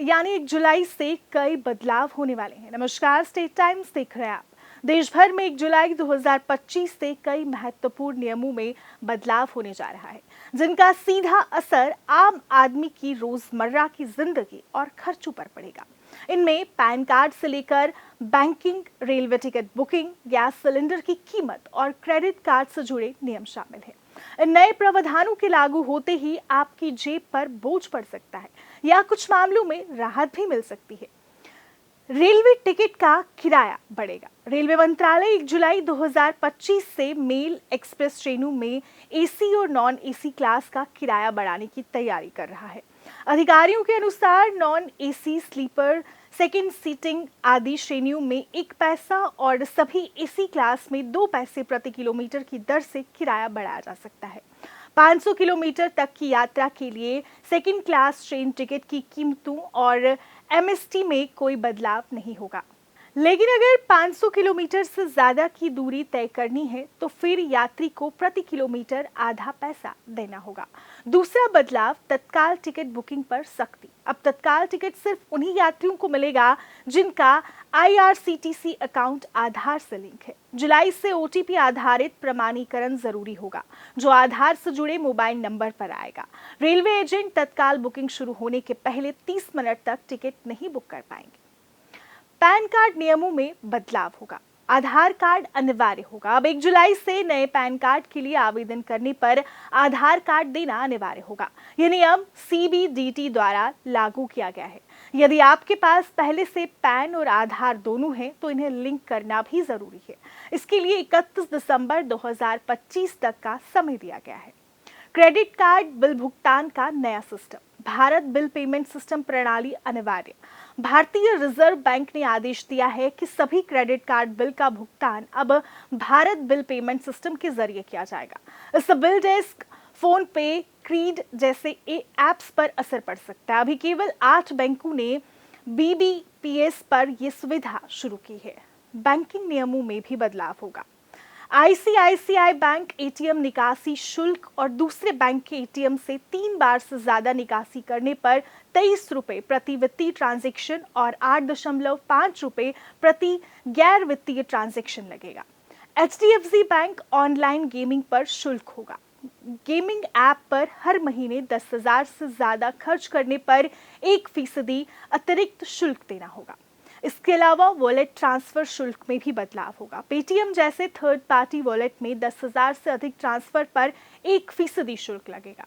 यानी 1 जुलाई से कई बदलाव होने वाले हैं। नमस्कार, स्टेट टाइम्स देख रहे हैं आप। देश भर में 1 जुलाई 2025 से कई महत्वपूर्ण नियमों में बदलाव होने जा रहा है, जिनका सीधा असर आम आदमी की रोजमर्रा की जिंदगी और खर्चों पर पड़ेगा। इनमें पैन कार्ड से लेकर banking, railway ticket booking, gas cylinder की कीमत और क्रेडिट कार्ड से जुड़े नियम शामिल हैं। इन नए प्रावधानों के लागू होते ही आपकी जेब पर बोझ पड़ सकता है या कुछ मामलों में राहत भी मिल सकती है। रेलवे टिकट का किराया बढ़ेगा। रेलवे मंत्रालय 1 जुलाई 2025 से मेल एक्सप्रेस ट्रेनों में एसी और नॉन एसी क्लास का किराया बढ़ाने की तैयारी कर रहा है। अधिकारियों के अनुसार non AC, sleeper, second seating आदि श्रेणियों में 1 पैसा और सभी एसी क्लास में 2 पैसे प्रति किलोमीटर की दर से किराया बढ़ाया जा सकता है। 500 किलोमीटर तक की यात्रा के लिए सेकंड क्लास ट्रेन टिकट की कीमतों और एमएसटी में कोई बदलाव नहीं होगा। लेकिन अगर 500 किलोमीटर से ज्यादा की दूरी तय करनी है तो फिर यात्री को प्रति किलोमीटर आधा पैसा देना होगा। दूसरा बदलाव, तत्काल टिकट बुकिंग पर सख्ती। अब तत्काल टिकट सिर्फ उन्हीं यात्रियों को मिलेगा जिनका आईआरसीटीसी अकाउंट आधार से लिंक है। जुलाई से ओटीपी आधारित प्रमाणीकरण जरूरी होगा, जो आधार से जुड़े मोबाइल नंबर पर आएगा। रेलवे एजेंट तत्काल बुकिंग शुरू होने के पहले 30 मिनट तक टिकट नहीं बुक कर पाएंगे। पैन कार्ड नियमों में बदलाव होगा। आधार कार्ड अनिवार्य होगा। अब 1 जुलाई से नए पैन कार्ड के लिए आवेदन करने पर आधार कार्ड देना अनिवार्य होगा। यह नियम सीबीडीटी द्वारा लागू किया गया है। यदि आपके पास पहले से पैन और आधार दोनों हैं तो इन्हें लिंक करना भी जरूरी है। इसके लिए 31 दिसंबर 2025 तक का समय दिया गया है। क्रेडिट कार्ड बिल भुगतान का नया system. Bharat bill payment system प्रणाली अनिवार्य। भारतीय रिजर्व बैंक ने आदेश दिया है कि सभी क्रेडिट कार्ड बिल का भुगतान अब भारत बिल पेमेंट सिस्टम के जरिए किया जाएगा। इस बिल डेस्क, फोन पे, क्रीड जैसे ऐप्स पर असर पड़ सकता है। अभी केवल 8 बैंकों ने बीबीपीएस पर यह सुविधा शुरू की है। बैंकिंग नियमों में भी बदलाव होगा। आईसीआईसीआई बैंक एटीएम निकासी शुल्क और दूसरे बैंक के एटीएम से 3 बार से ज्यादा निकासी करने पर 23 रुपए प्रति वित्तीय ट्रांजैक्शन और 8.5 रुपए प्रति गैर वित्तीय ट्रांजैक्शन लगेगा। एचडीएफसी बैंक ऑनलाइन गेमिंग पर शुल्क होगा। गेमिंग ऐप पर हर महीने 10,000 से ज्यादा खर्च करने पर 1% अतिरिक्त शुल्क देना होगा। इसके अलावा वॉलेट ट्रांसफर शुल्क में भी बदलाव होगा। पेटीएम जैसे थर्ड पार्टी वॉलेट में 10,000 से अधिक ट्रांसफर पर 1% शुल्क लगेगा।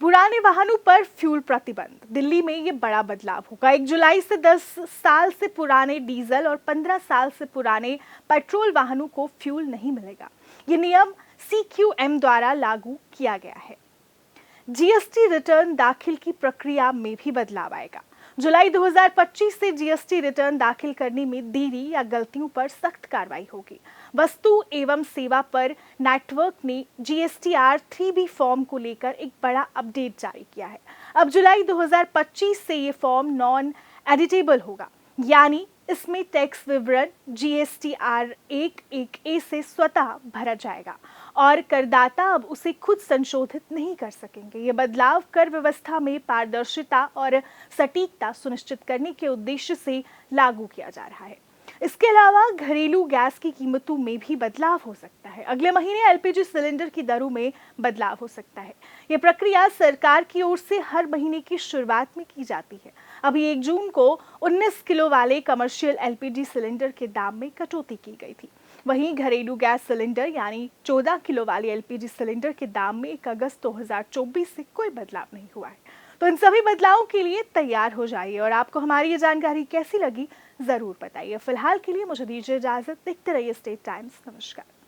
पुराने वाहनों पर फ्यूल प्रतिबंध। दिल्ली में ये बड़ा बदलाव होगा। 1 जुलाई से 10 साल से पुराने डीजल और 15 साल से पुराने पेट्रोल वाहनों को फ्यूल नहीं मिलेगा। ये नियम सीक्यूएम द्वारा लागू किया गया है। जीएसटी रिटर्न दाखिल की प्रक्रिया में भी बदलाव आएगा। जुलाई 2025 से जीएसटी रिटर्न दाखिल करने में देरी या गलतियों पर सख्त कार्रवाई होगी। वस्तु एवं सेवा पर नेटवर्क ने जीएसटीआर 3B फॉर्म को लेकर एक बड़ा अपडेट जारी किया है। अब जुलाई 2025 से ये फॉर्म नॉन एडिटेबल होगा, यानी इसमें टैक्स विवरण जीएसटीआर 1(1)A से स्वतः भरा जाएगा और करदाता अब उसे खुद संशोधित नहीं कर सकेंगे। ये बदलाव कर व्यवस्था में पारदर्शिता और सटीकता सुनिश्चित करने के उद्देश्य से लागू किया जा रहा है। इसके अलावा घरेलू गैस की कीमतों में भी बदलाव हो सकता है। अगले महीने एलपीजी सिलेंडर की दरों में बदलाव हो सकता है। ये प्रक्रिया सरकार की ओर से हर महीने की शुरुआत में की जाती है। अभी 1 जून को 19 किलो वाले कमर्शियल एलपीजी सिलेंडर के दाम में कटौती की गई थी। वहीं घरेलू गैस सिलेंडर यानी 14 किलो वाले एलपीजी सिलेंडर के दाम में 1 अगस्त 2024 से कोई बदलाव नहीं हुआ है। तो इन सभी बदलावों के लिए तैयार हो जाइए। और आपको हमारी ये जानकारी कैसी लगी जरूर बताइए। फिलहाल के लिए मुझे दीजिए इजाजत। देखते रहिए स्टेट टाइम्स। नमस्कार।